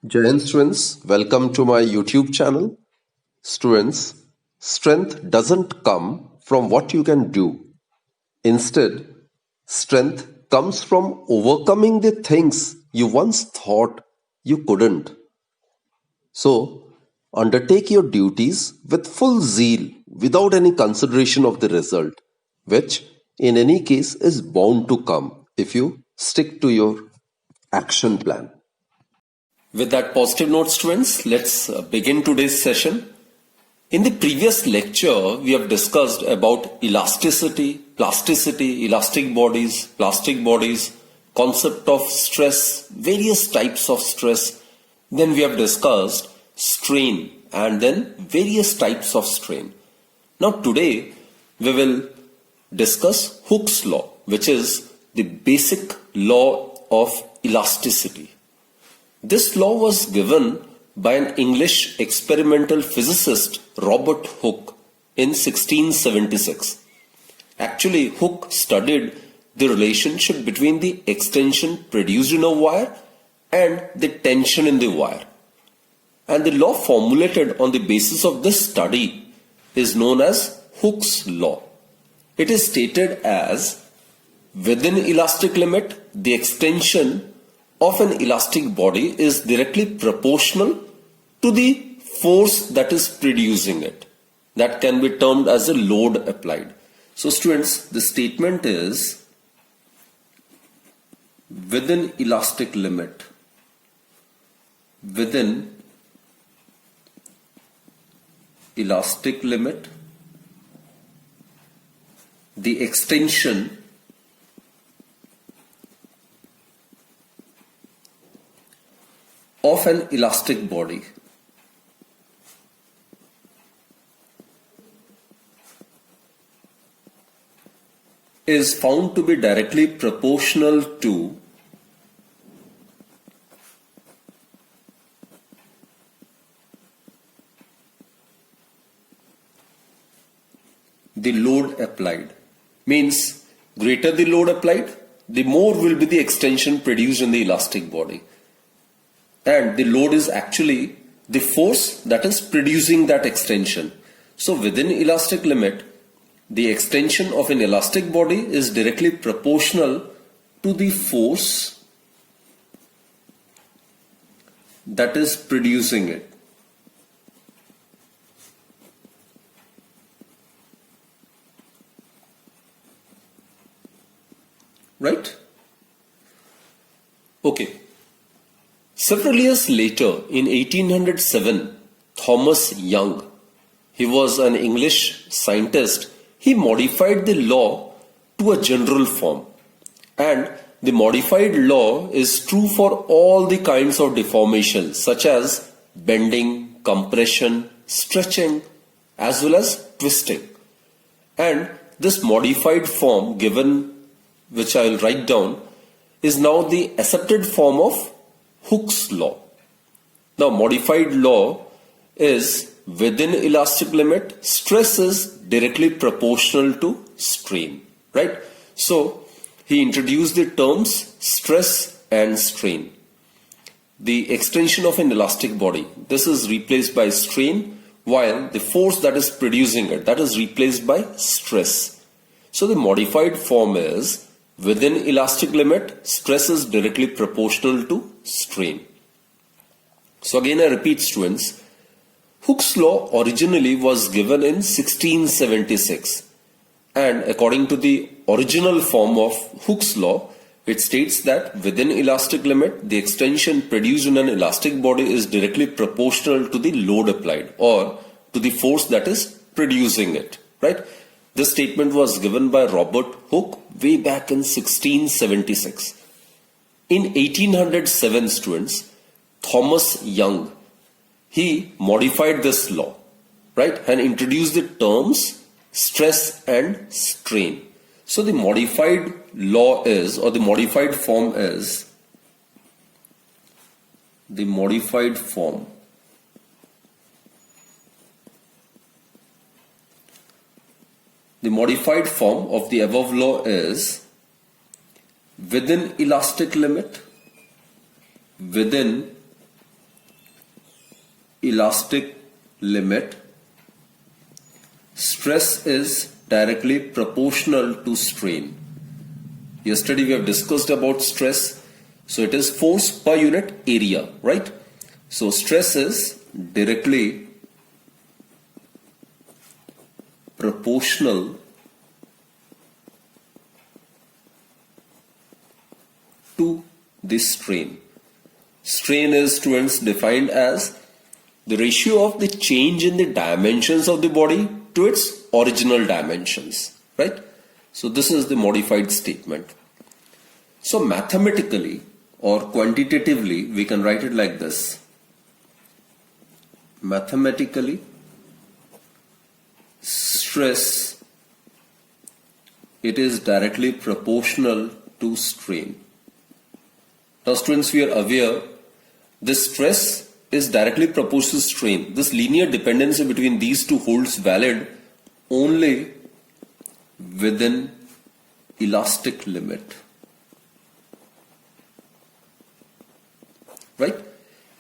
Jai Hind students, welcome to my YouTube channel. Students, strength doesn't come from what you can do. Instead, strength comes from overcoming the things you once thought you couldn't. So, undertake your duties with full zeal without any consideration of the result, which in any case is bound to come if you stick to your action plan. With that positive note, students, let's begin today's session. In the previous lecture, we have discussed about elasticity, plasticity, elastic bodies, plastic bodies, concept of stress, various types of stress. Then we have discussed strain and then various types of strain. Now today, we will discuss Hooke's law, which is the basic law of elasticity. This law was given by an English experimental physicist, Robert Hooke, in 1676. Actually, Hooke studied the relationship between the extension produced in a wire and the tension in the wire. And the law formulated on the basis of this study is known as Hooke's law. It is stated as, within elastic limit, the extension of an elastic body is directly proportional to the force that is producing it. That can be termed as a load applied. So students, the statement is, within elastic limit, the extension of an elastic body is found to be directly proportional to the load applied. Means, greater the load applied, the more will be the extension produced in the elastic body. And the load is actually the force that is producing that extension. So within elastic limit, the extension of an elastic body is directly proportional to the force that is producing it. Right? Okay. Several years later, in 1807, Thomas Young, he was an English scientist, he modified the law to a general form. And the modified law is true for all the kinds of deformation, such as bending, compression, stretching, as well as twisting. And this modified form given, which I will write down, is now the accepted form of Hooke's law. Now, modified law is, within elastic limit, stress is directly proportional to strain, right? So, he introduced the terms stress and strain. The extension of an elastic body, this is replaced by strain, while the force that is producing it, that is replaced by stress. So, the modified form is, within elastic limit, stress is directly proportional to strain. So again I repeat students, Hooke's law originally was given in 1676, and according to the original form of Hooke's law, it states that within elastic limit, the extension produced in an elastic body is directly proportional to the load applied or to the force that is producing it, right? This statement was given by Robert Hooke way back in 1676. In 1807, students, Thomas Young, he modified this law, right, and introduced the terms stress and strain. So the modified law is, or the modified form is, the modified form of the above law is, within elastic limit, elastic limit, stress is directly proportional to strain. Yesterday we have discussed about stress. So it is force per unit area, right? So stress is directly proportional to the strain. Strain is, students, defined as the ratio of the change in the dimensions of the body to its original dimensions, right? So this is the modified statement. So mathematically or quantitatively, we can write it like this. Mathematically, stress, it is directly proportional to strain. Now students, we are aware this stress is directly proportional to strain. This linear dependency between these two holds valid only within elastic limit, right?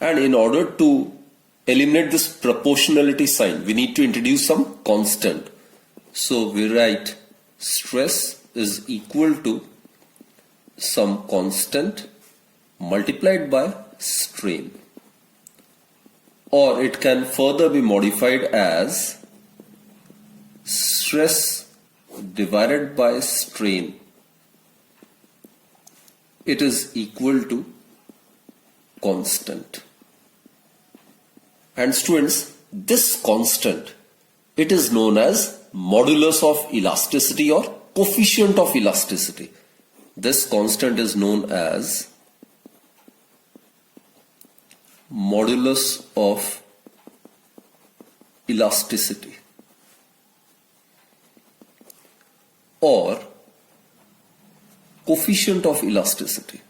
And in order to eliminate this proportionality sign, we need to introduce some constant. So we write stress is equal to some constant multiplied by strain. Or it can further be modified as stress divided by strain. It is equal to constant. And students, this constant, it is known as modulus of elasticity or coefficient of elasticity. This constant is known as modulus of elasticity or coefficient of elasticity.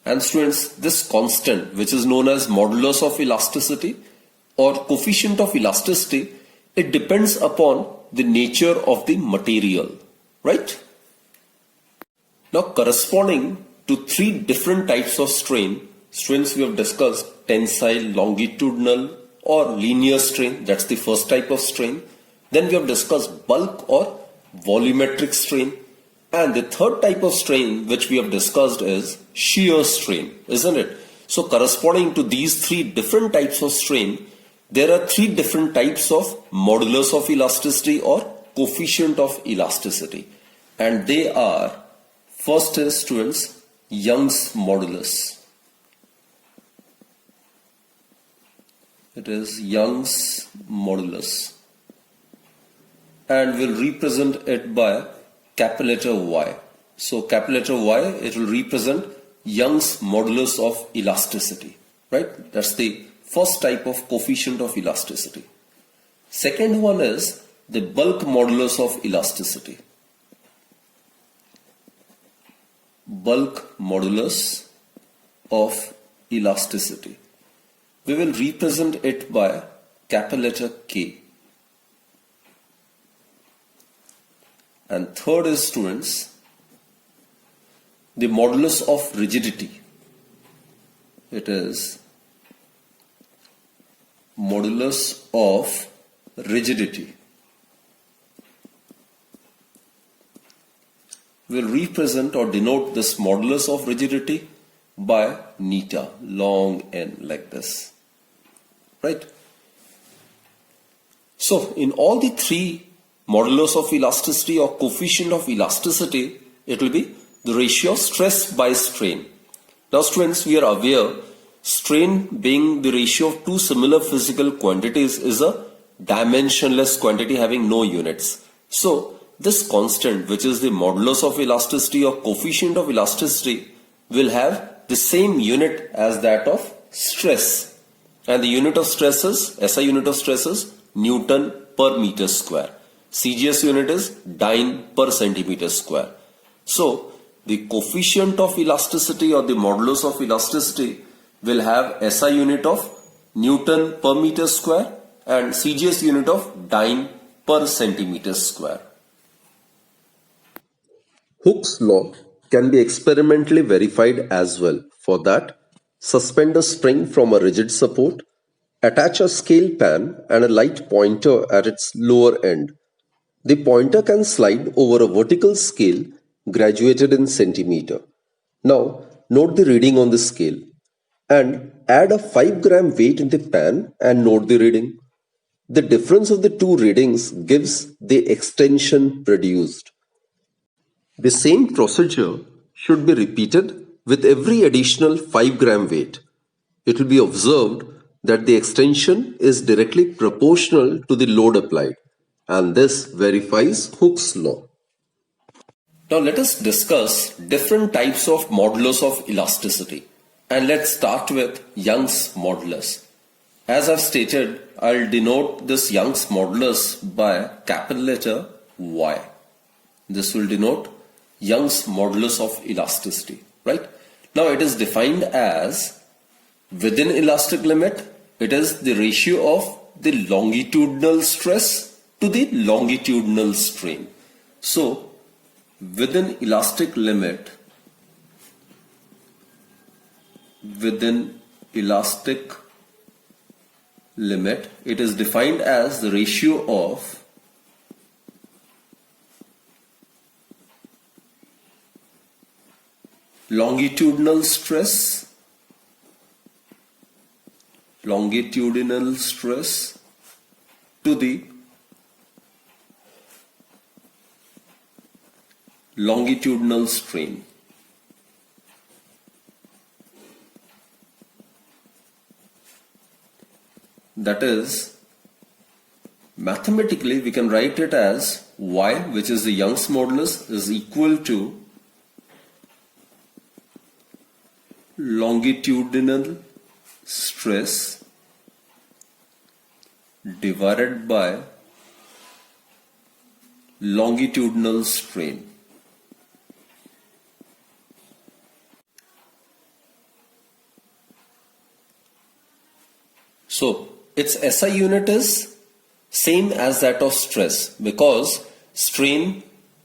And students, this constant, which is known as modulus of elasticity or coefficient of elasticity, it depends upon the nature of the material, right? Now, corresponding to three different types of strain, strains we have discussed: tensile, longitudinal or linear strain. That's the first type of strain. Then we have discussed bulk or volumetric strain. And the third type of strain which we have discussed is shear strain, isn't it? So corresponding to these three different types of strain, there are three different types of modulus of elasticity or coefficient of elasticity. And they are, first is, students, Young's modulus. It is Young's modulus. And we'll represent it by capital letter Y. So capital letter Y, it will represent Young's modulus of elasticity, right? That's the first type of coefficient of elasticity. Second one is the bulk modulus of elasticity. Bulk modulus of elasticity. We will represent it by capital letter K. And third is, students, the modulus of rigidity. It is modulus of rigidity. We'll represent or denote this modulus of rigidity by neta, long n, like this, right? So in all the three modulus of elasticity or coefficient of elasticity, it will be the ratio of stress by strain. Now students, we are aware strain being the ratio of two similar physical quantities is a dimensionless quantity having no units. So this constant, which is the modulus of elasticity or coefficient of elasticity, will have the same unit as that of stress. And the unit of stress is, SI unit of stress is Newton per meter square. CGS unit is dyne per centimeter square. So the coefficient of elasticity or the modulus of elasticity will have SI unit of Newton per meter square and CGS unit of dyne per centimeter square. Hooke's law can be experimentally verified as well. For that, suspend a spring from a rigid support, attach a scale pan and a light pointer at its lower end. The pointer can slide over a vertical scale graduated in centimeter. Now, note the reading on the scale and add a 5-gram weight in the pan and note the reading. The difference of the two readings gives the extension produced. The same procedure should be repeated with every additional 5-gram weight. It will be observed that the extension is directly proportional to the load applied, and this verifies Hooke's law. Now let us discuss different types of modulus of elasticity. And let's start with Young's modulus. As I've stated, I'll denote this Young's modulus by capital letter Y. This will denote Young's modulus of elasticity, right? Now it is defined as within elastic limit, it is the ratio of the longitudinal stress to the longitudinal strain. So within elastic limit, it is defined as the ratio of longitudinal stress to the longitudinal strain. That is, mathematically we can write it as Y, which is the Young's modulus, is equal to longitudinal stress divided by longitudinal strain. So its SI unit is same as that of stress, because strain,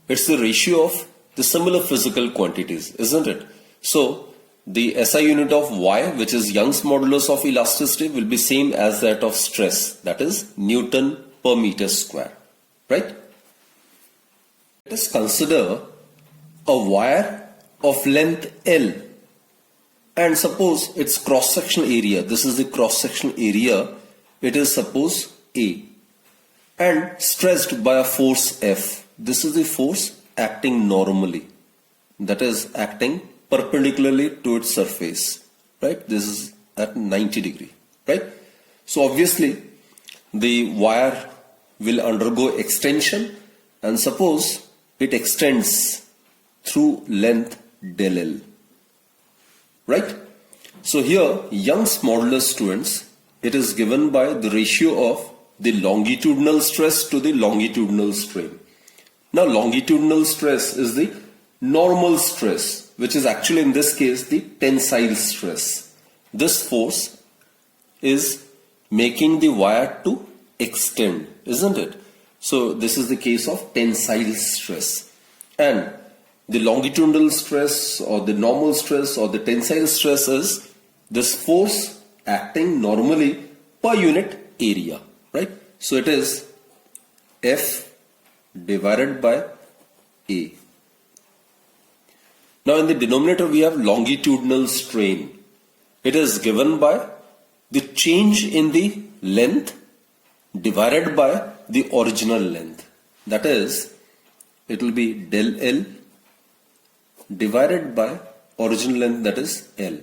it's the ratio of the similar physical quantities, isn't it? So the SI unit of Y, which is Young's modulus of elasticity, will be same as that of stress, that is Newton per meter square, right? Let us consider a wire of length L, and suppose its cross-sectional area, this is the cross-sectional area, it is suppose A, and stressed by a force F. This is the force acting normally, that is acting perpendicularly to its surface, right? This is at 90 degree, right? So obviously the wire will undergo extension, and suppose it extends through length del L, right? So here Young's modulus, students, it is given by the ratio of the longitudinal stress to the longitudinal strain. Now longitudinal stress is the normal stress, which is actually in this case the tensile stress. This force is making the wire to extend, isn't it? So this is the case of tensile stress, and the longitudinal stress or the normal stress or the tensile stress is this force acting normally per unit area, right? So it is F divided by A. Now in the denominator we have longitudinal strain. It is given by the change in the length divided by the original length. That is, it will be del L divided by original length, that is L.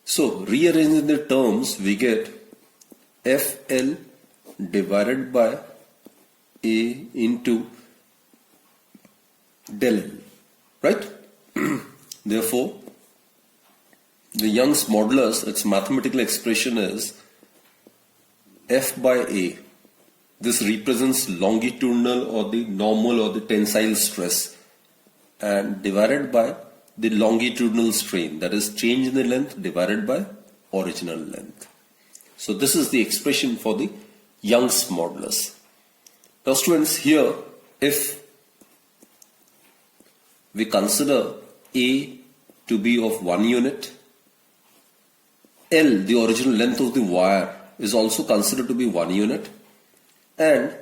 So rearranging the terms, we get FL divided by A into del L, right? Therefore, the Young's modulus, its mathematical expression is F by A. This represents longitudinal or the normal or the tensile stress, and divided by the longitudinal strain, that is change in the length divided by original length. So this is the expression for the Young's modulus. Now students, here if we consider A to be of 1 unit, L, the original length of the wire, is also considered to be 1 unit, and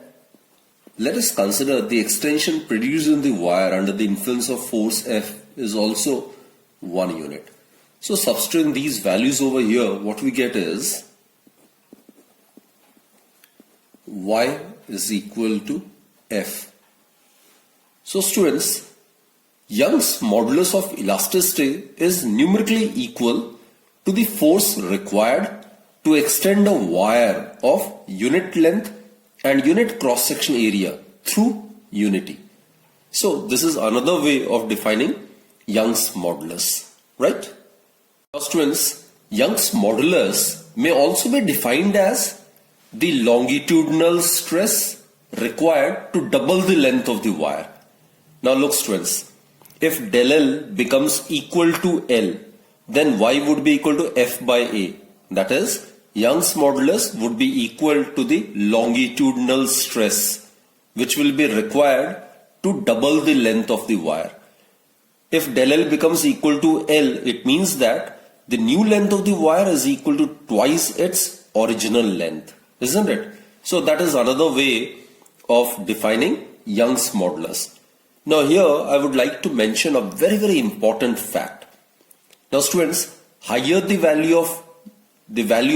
let us consider the extension produced in the wire under the influence of force F is also 1 unit. So substituting these values over here, what we get is Y is equal to F. So students, Young's modulus of elasticity is numerically equal to the force required to extend a wire of unit length and unit cross-section area through unity. So this is another way of defining Young's modulus, right? Now students, Young's modulus may also be defined as the longitudinal stress required to double the length of the wire. Now look students, if del L becomes equal to L, then Y would be equal to F by A. That is, Young's modulus would be equal to the longitudinal stress, which will be required to double the length of the wire. If del L becomes equal to L, it means that the new length of the wire is equal to twice its original length, isn't it? So that is another way of defining Young's modulus. Now here I would like to mention a very important fact. Now students, higher the value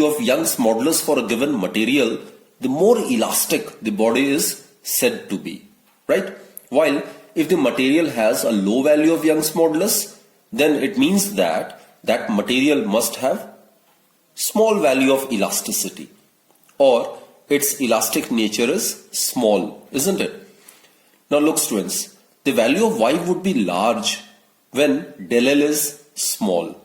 of Young's modulus for a given material, the more elastic the body is said to be, right? While if the material has a low value of Young's modulus, then it means that that material must have small value of elasticity, or its elastic nature is small, isn't it? Now look students, the value of Y would be large when del L is small.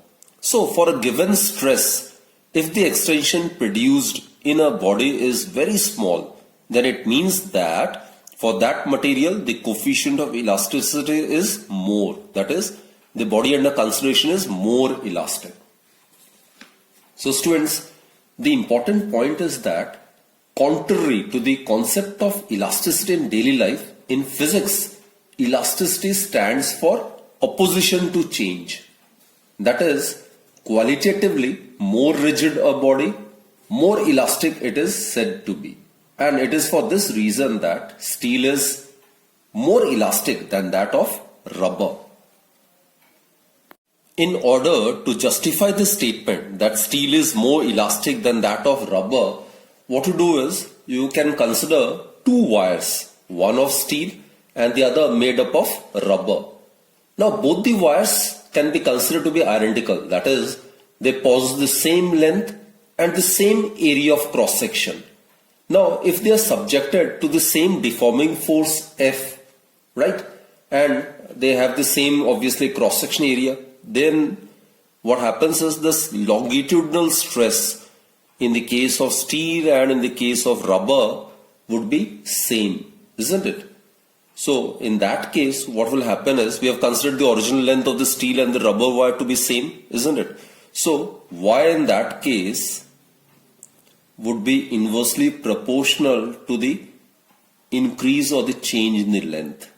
So for a given stress, if the extension produced in a body is very small, then it means that for that material the coefficient of elasticity is more. That is, the body under consideration is more elastic. So students, the important point is that contrary to the concept of elasticity in daily life, in physics, elasticity stands for opposition to change. That is, qualitatively more rigid a body, more elastic it is said to be. And it is for this reason that steel is more elastic than that of rubber. In order to justify the statement that steel is more elastic than that of rubber, what to do is you can consider two wires, one of steel and the other made up of rubber. Now both the wires can be considered to be identical, that is, they possess the same length and the same area of cross section. Now if they are subjected to the same deforming force F, right, and they have the same obviously cross section area, then what happens is this longitudinal stress in the case of steel and in the case of rubber would be same, isn't it? So in that case, what will happen is we have considered the original length of the steel and the rubber wire to be same, isn't it? So Y in that case would be inversely proportional to the increase or the change in the length,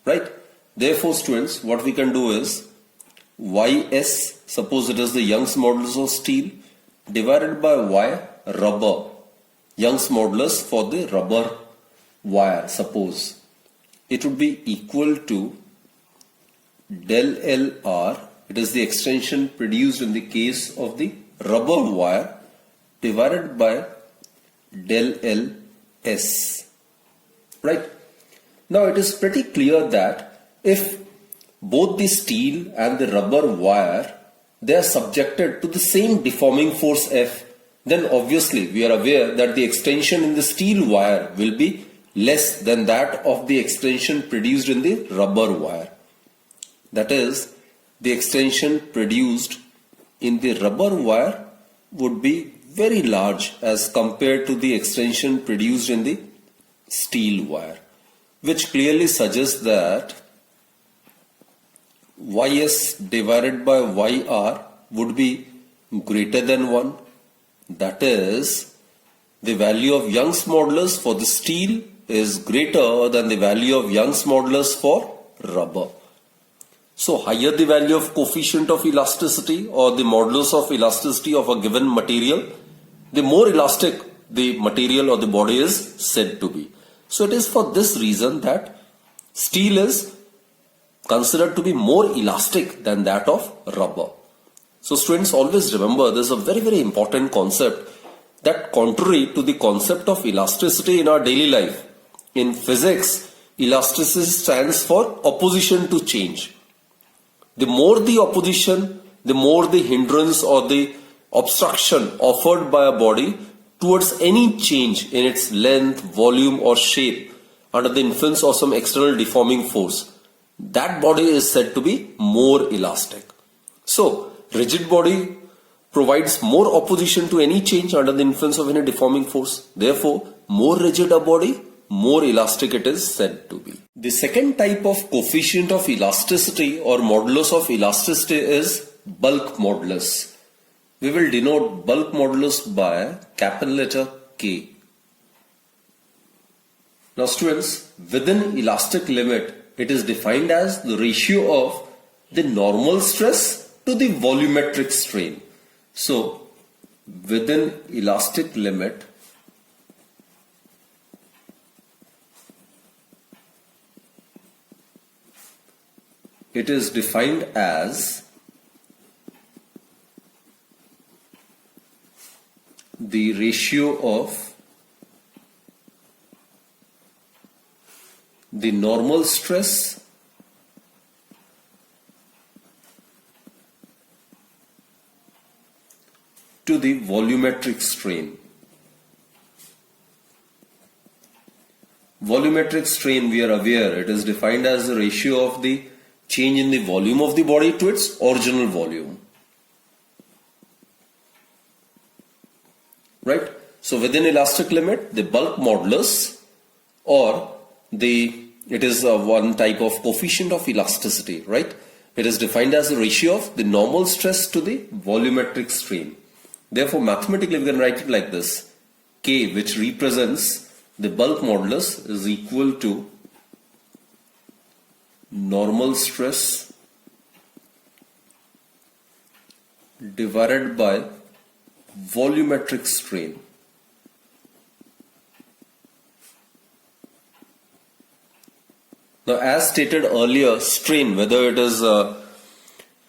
right? Therefore students, what we can do is Ys, suppose it is the Young's modulus of steel, divided by Y rubber, Young's modulus for the rubber wire, suppose it would be equal to del LR, it is the extension produced in the case of the rubber wire, divided by del LS, right? Now it is pretty clear that if both the steel and the rubber wire, they are subjected to the same deforming force F, then obviously we are aware that the extension in the steel wire will be less than that of the extension produced in the rubber wire. That is, the extension produced in the rubber wire would be very large as compared to the extension produced in the steel wire, which clearly suggests that Ys divided by Yr would be greater than 1. That is, the value of Young's modulus for the steel is greater than the value of Young's modulus for rubber. So higher the value of coefficient of elasticity or the modulus of elasticity of a given material, the more elastic the material or the body is said to be. So it is for this reason that steel is considered to be more elastic than that of rubber. So students, always remember this is a very, very important concept, that contrary to the concept of elasticity in our daily life, in physics, elasticity stands for opposition to change. The more the opposition, the more the hindrance or the obstruction offered by a body towards any change in its length, volume or shape under the influence of some external deforming force, that body is said to be more elastic. So, rigid body provides more opposition to any change under the influence of any deforming force. Therefore, more rigid a body, more elastic it is said to be. The second type of coefficient of elasticity or modulus of elasticity is bulk modulus. We will denote bulk modulus by capital letter K. Now students, within elastic limit, it is defined as the ratio of the normal stress to the volumetric strain. So, within elastic limit, it is defined as the ratio of the normal stress to the volumetric strain. Volumetric strain, we are aware, it is defined as the ratio of the change in the volume of the body to its original volume. Right? So within elastic limit, the bulk modulus or it is one type of coefficient of elasticity, right? It is defined as the ratio of the normal stress to the volumetric strain. Therefore, mathematically we can write it like this. K, which represents the bulk modulus, is equal to normal stress divided by volumetric strain. Now, as stated earlier, strain, whether it is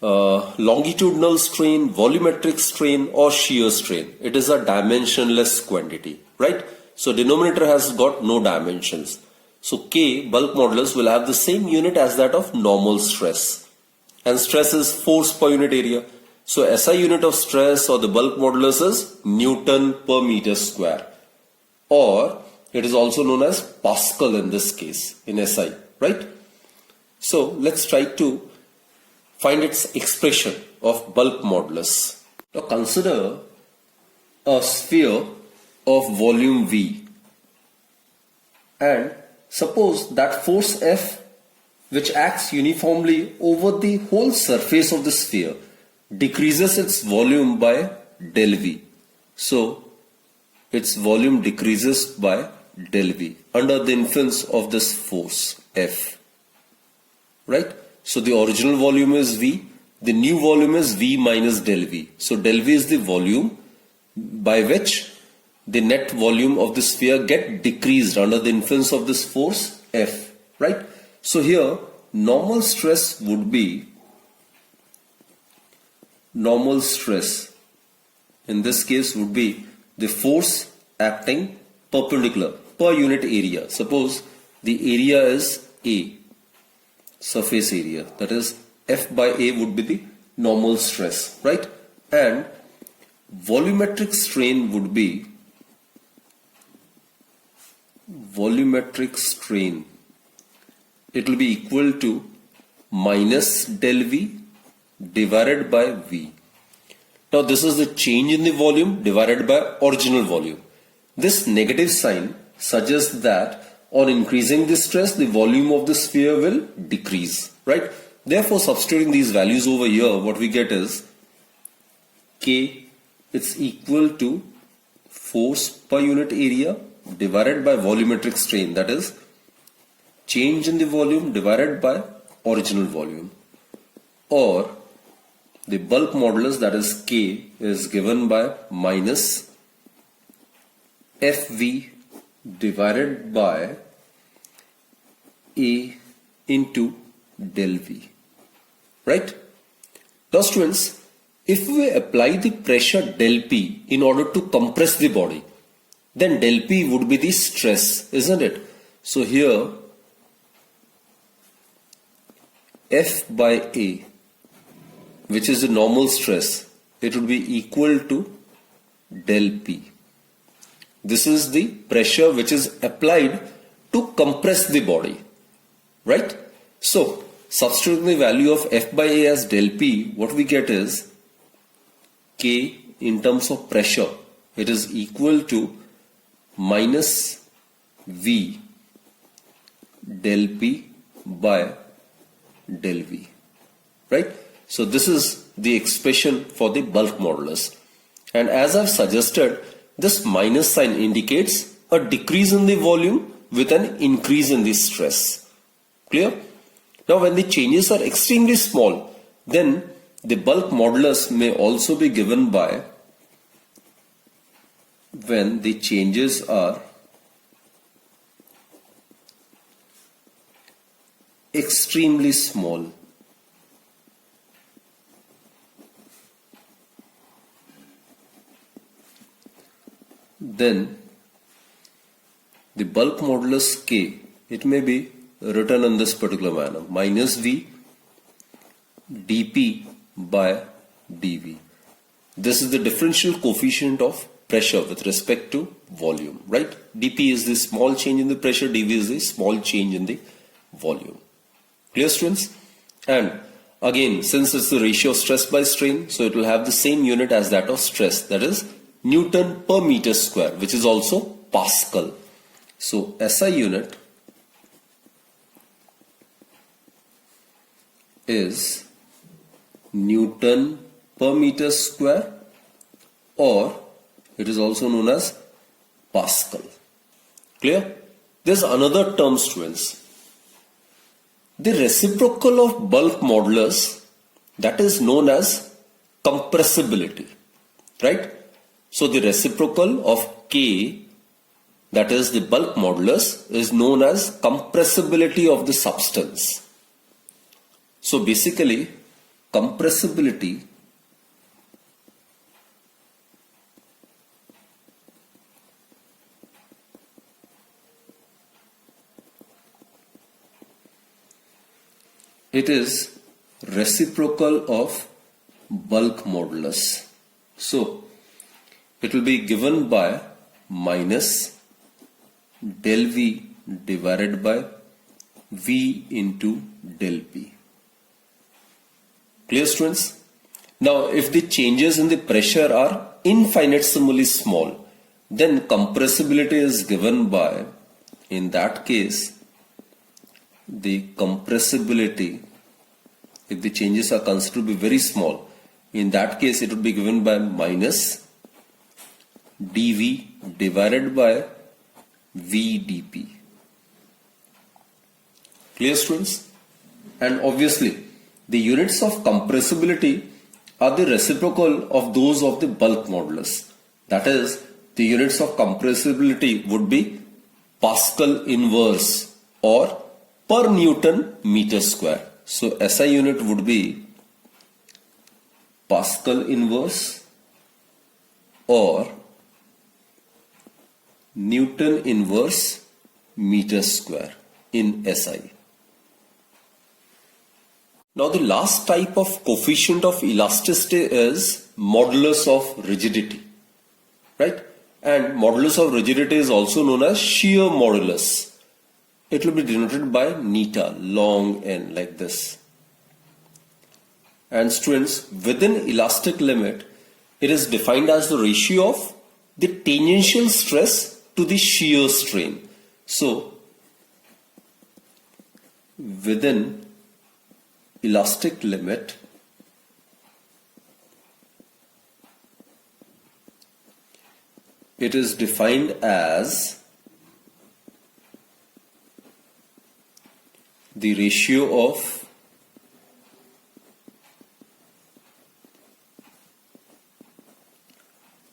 longitudinal strain, volumetric strain or shear strain, it is a dimensionless quantity, right? So denominator has got no dimensions. So K, bulk modulus, will have the same unit as that of normal stress, and stress is force per unit area. So SI unit of stress or the bulk modulus is Newton per meter square, or it is also known as Pascal in this case in SI, right? So let's try to find its expression of bulk modulus. Now consider a sphere of volume V, and suppose that force F, which acts uniformly over the whole surface of the sphere, decreases its volume by del V. So its volume decreases by del V under the influence of this force F, right? So the original volume is V, the new volume is V minus del V. So del V is the volume by which the net volume of the sphere get decreased under the influence of this force F, right? So here normal stress would be, normal stress in this case would be the force acting perpendicular per unit area. Suppose the area is A, surface area, that is F by A would be the normal stress, right? And volumetric strain would be, volumetric strain, it will be equal to minus del V divided by V. Now this is the change in the volume divided by original volume. This negative sign suggests that on increasing the stress, the volume of the sphere will decrease, right? Therefore, substituting these values over here, what we get is K, it's equal to force per unit area divided by volumetric strain, that is change in the volume divided by original volume, or the bulk modulus, that is K, is given by minus Fv divided by A into del V. Right? Now students, if we apply the pressure del P in order to compress the body, then del P would be the stress, isn't it? So here F by A, which is the normal stress, it would be equal to del P. This is the pressure which is applied to compress the body, right? So substituting the value of F by A as del P, what we get is K in terms of pressure, it is equal to minus V del P by del V, right? So this is the expression for the bulk modulus, and as I've suggested, this minus sign indicates a decrease in the volume with an increase in the stress. Clear? Now when the changes are extremely small, then the bulk modulus may also be given by when the changes are extremely small. Then the bulk modulus K, it may be written in this particular manner, minus V dP by dV. This is the differential coefficient of pressure with respect to volume, right? dP is the small change in the pressure, dV is the small change in the volume. Clear, students? And again, since it's the ratio of stress by strain, so it will have the same unit as that of stress, that is Newton per meter square, which is also Pascal. So SI unit is Newton per meter square, or it is also known as Pascal. Clear? There's another term, students. The reciprocal of bulk modulus, that is known as compressibility, right? So the reciprocal of K, that is the bulk modulus, is known as compressibility of the substance. So basically, compressibility it is reciprocal of bulk modulus. So it will be given by minus del V divided by V into del P. Clear, students? Now if the changes in the pressure are infinitesimally small, then compressibility is given by, in that case, the compressibility, if the changes are considered to be very small, in that case it would be given by minus dV divided by V dP. Clear, students? And obviously the units of compressibility are the reciprocal of those of the bulk modulus. That is, the units of compressibility would be Pascal inverse or per Newton meter square. So SI unit would be Pascal inverse or Newton inverse meter square in SI. Now the last type of coefficient of elasticity is modulus of rigidity, right? And modulus of rigidity is also known as shear modulus. It will be denoted by neta, long n, like this. And students, within elastic limit, it is defined as the ratio of the tangential stress to the shear strain. So within elastic limit, it is defined as the ratio of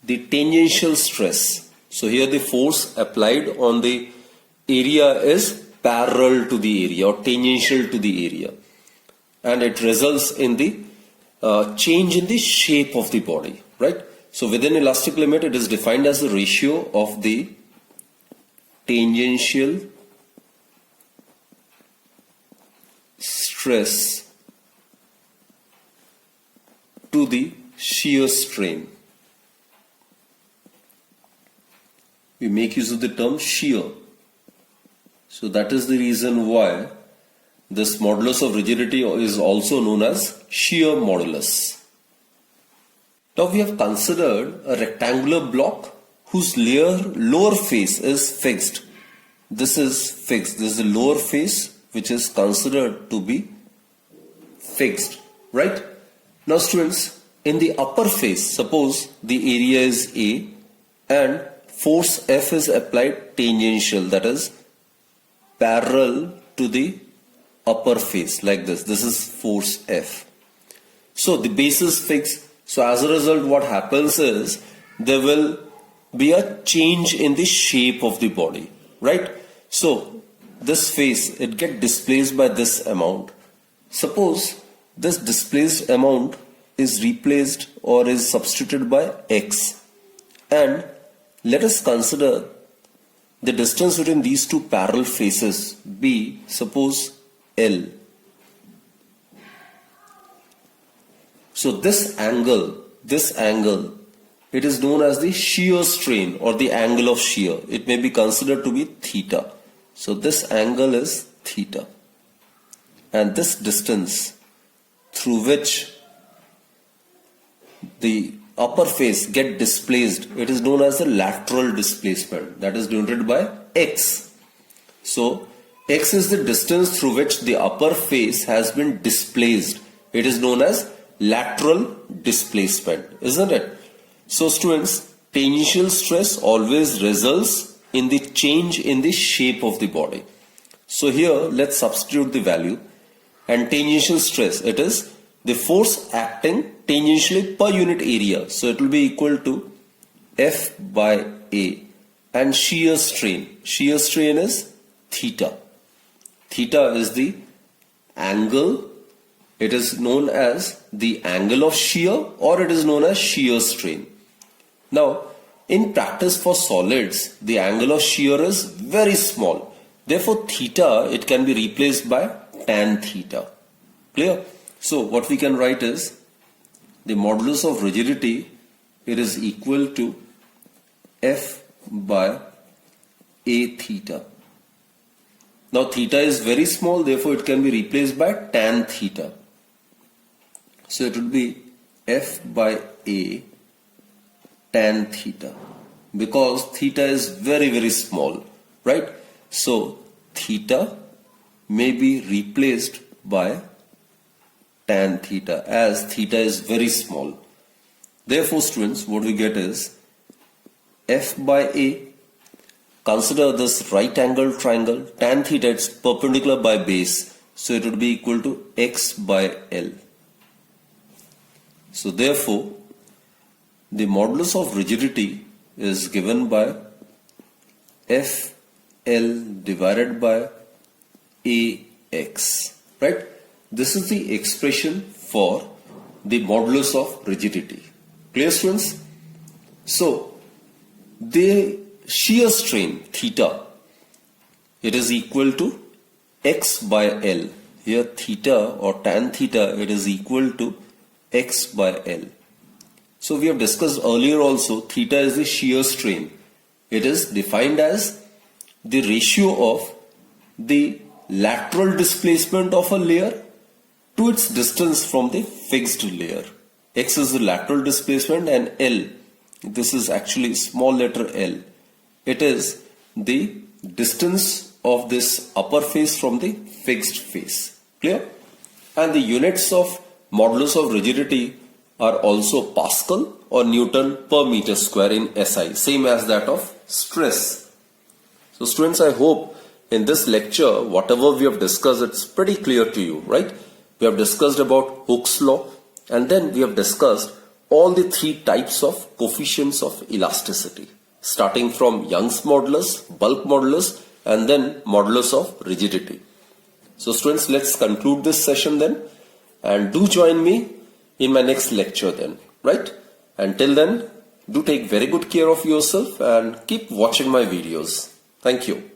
the tangential stress. So here the force applied on the area is parallel to the area or tangential to the area, and it results in the change in the shape of the body, right? So within elastic limit, it is defined as the ratio of the tangential stress to the shear strain. We make use of the term shear. So that is the reason why this modulus of rigidity is also known as shear modulus. Now we have considered a rectangular block whose lower face is fixed. This is fixed. This is the lower face which is considered to be fixed, right? Now students, in the upper face, suppose the area is A and force F is applied tangential, that is parallel to the upper face, like this. This is force F. So the base is fixed. So as a result, what happens is there will be a change in the shape of the body, right? So this face, it gets displaced by this amount. Suppose this displaced amount is replaced or is substituted by X, and let us consider the distance between these two parallel faces be, suppose, L. So this angle, it is known as the shear strain or the angle of shear. It may be considered to be theta. So this angle is theta. And this distance through which the upper face get displaced, it is known as the lateral displacement, that is denoted by X. So X is the distance through which the upper face has been displaced. It is known as lateral displacement, isn't it? So students, tangential stress always results in the change in the shape of the body. So here let's substitute the value, and tangential stress, it is the force acting tangentially per unit area. So it will be equal to F by A, and shear strain is theta. Theta is the angle. It is known as the angle of shear, or it is known as shear strain. Now, in practice for solids, the angle of shear is very small. Therefore, theta, it can be replaced by tan theta. Clear? So, what we can write is the modulus of rigidity, it is equal to F by A theta. Now, theta is very small, therefore it can be replaced by tan theta. So it would be F by A tan theta, because theta is very, very small, right? So theta may be replaced by tan theta, as theta is very small. Therefore students, what we get is F by A. Consider this right angle triangle, tan theta, it's perpendicular by base, so it would be equal to X by L. So therefore, the modulus of rigidity is given by FL divided by AX, right? This is the expression for the modulus of rigidity. Clear students? So, the shear strain theta, it is equal to X by L. Here theta or tan theta, it is equal to X by L. So we have discussed earlier also, theta is the shear strain. It is defined as the ratio of the lateral displacement of a layer to its distance from the fixed layer. X is the lateral displacement, and L, this is actually small letter L. It is the distance of this upper face from the fixed face. Clear? And the units of modulus of rigidity are also Pascal or Newton per meter square in SI, same as that of stress. So students, I hope In this lecture, whatever we have discussed, it's pretty clear to you, right? We have discussed about Hooke's law, and then we have discussed all the three types of coefficients of elasticity, starting from Young's modulus, bulk modulus, and then modulus of rigidity. So students, let's conclude this session then, and do join me in my next lecture then, right? Until then, do take very good care of yourself and keep watching my videos. Thank you.